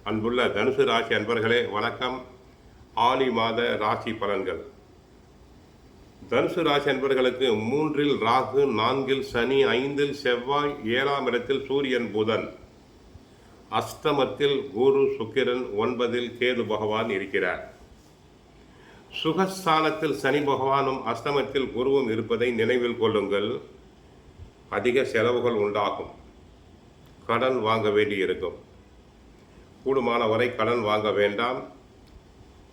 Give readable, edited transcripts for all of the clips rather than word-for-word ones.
அன்புள்ள தனுசு ராசி அன்பர்களே வணக்கம். ஆனி மாத ராசி பலன்கள். தனுசு ராசி அன்பர்களுக்கு 3இல் ராகு, 4இல் சனி, 5இல் செவ்வாய், 7ஆம் இடத்தில் சூரியன் புதன், அஷ்டமத்தில் குரு சுக்கிரன், 9இல் கேது பகவான் இருக்கிறார். சுகஸ்தானத்தில் சனி பகவானும் அஷ்டமத்தில் குருவும் இருப்பதை நினைவில் கொள்ளுங்கள். அதிக செலவுகள் உண்டாகும். கடன் வாங்க வேண்டியிருக்கும். கூடுமான வரை கடன் வாங்க வேண்டாம்.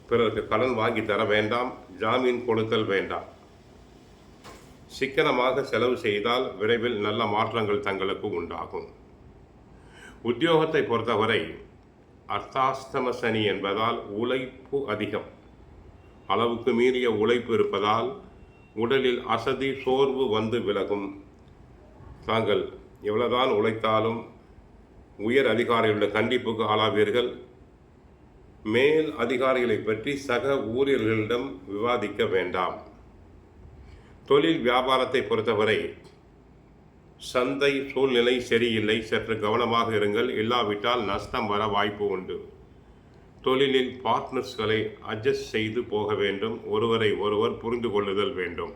பிறருக்கு கடன் வாங்கி தர வேண்டாம். ஜாமீன் கொடுத்தல் வேண்டாம். சிக்கனமாக செலவு செய்தால் விரைவில் நல்ல மாற்றங்கள் தங்களுக்கு உண்டாகும். உத்தியோகத்தை பொறுத்தவரை அர்த்தாஷ்டம சனி என்பதால் உழைப்பு அதிகம். அளவுக்கு மீறிய உழைப்பு இருப்பதால் உடலில் அசதி, சோர்வு வந்து விலகும். தாங்கள் எவ்வளவுதான் உழைத்தாலும் உயர் அதிகாரிகளுடைய கண்டிப்புக்கு ஆளாவீர்கள். மேல் அதிகாரிகளை பற்றி சக ஊழியர்களிடம் விவாதிக்க வேண்டாம். தொழில் வியாபாரத்தை பொறுத்தவரை சந்தை சூழ்நிலை சரியில்லை. சற்று கவனமாக இருங்கள். இல்லாவிட்டால் நஷ்டம் வர வாய்ப்பு உண்டு. தொழிலில் பார்ட்னர்ஸ்களை அட்ஜஸ்ட் செய்து போக வேண்டும். ஒருவரை ஒருவர் புரிந்து கொள்ளுதல் வேண்டும்.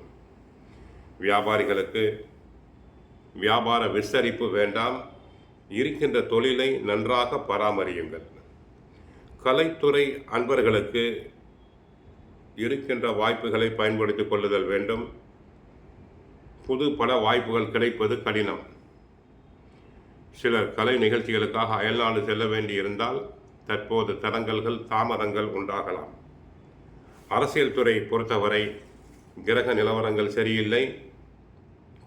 வியாபாரிகளுக்கு வியாபார விஸ்தரிப்பு வேண்டாம். இருக்கின்ற தொழிலை நன்றாக பராமரியுங்கள். கலைத்துறை அன்பர்களுக்கு இருக்கின்ற வாய்ப்புகளை பயன்படுத்திக் கொள்ளுதல் வேண்டும். புது பட வாய்ப்புகள் கிடைப்பது கடினம். சிலர் கலை நிகழ்ச்சிகளுக்காக அயல்நாடு செல்ல வேண்டியிருந்தால் தற்போது தடங்கல்கள், தாமதங்கள் உண்டாகலாம். அரசியல் துறை பொறுத்தவரை கிரக நிலவரங்கள் சரியில்லை.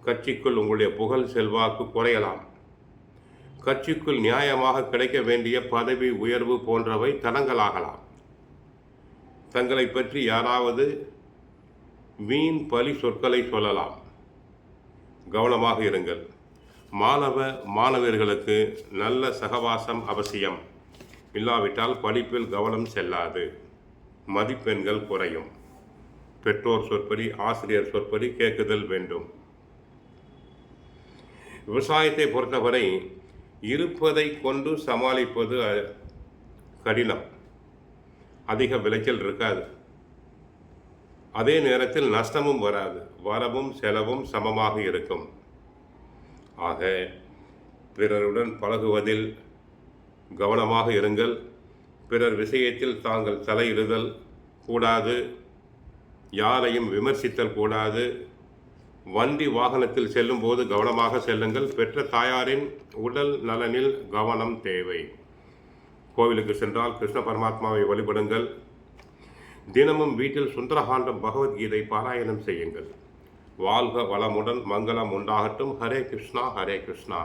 கட்சிக்குள் உங்களுடைய புகழ், செல்வாக்கு குறையலாம். கட்சிக்குள் நியாயமாக கிடைக்க வேண்டிய பதவி உயர்வு போன்றவை தடங்கலாகலாம். தங்களை பற்றி யாராவது வீண் பழி சொற்களை சொல்லலாம். கவனமாக இருங்கள். மாணவர்களுக்கு நல்ல சகவாசம் அவசியம். இல்லாவிட்டால் படிப்பில் கவனம் செல்லாது. மதிப்பெண்கள் குறையும். பெற்றோர் சொற்படி, ஆசிரியர் சொற்படி கேட்குதல் வேண்டும். விவசாயத்தை பொறுத்தவரை இருப்பதை கொண்டு சமாளிப்பது கடினம். அதிக விளைச்சல் இருக்காது. அதே நேரத்தில் நஷ்டமும் வராது. வரவும் செலவும் சமமாக இருக்கும். ஆக பிறருடன் பழகுவதில் கவனமாக இருங்கள். பிறர் விஷயத்தில் தாங்கள் தலையிடுதல் கூடாது. யாரையும் விமர்சித்தல் கூடாது. வண்டி வாகனத்தில் செல்லும் போது கவனமாக செல்லுங்கள். பெற்ற தாயாரின் உடல் நலனில் கவனம் தேவை. கோவிலுக்கு சென்றால் கிருஷ்ண பரமாத்மாவை வழிபடுங்கள். தினமும் வீட்டில் சுந்தரகாண்டம், பகவத்கீதை பாராயணம் செய்யுங்கள். வாழ்க வளமுடன், மங்களம் உண்டாகட்டும். ஹரே கிருஷ்ணா, ஹரே கிருஷ்ணா.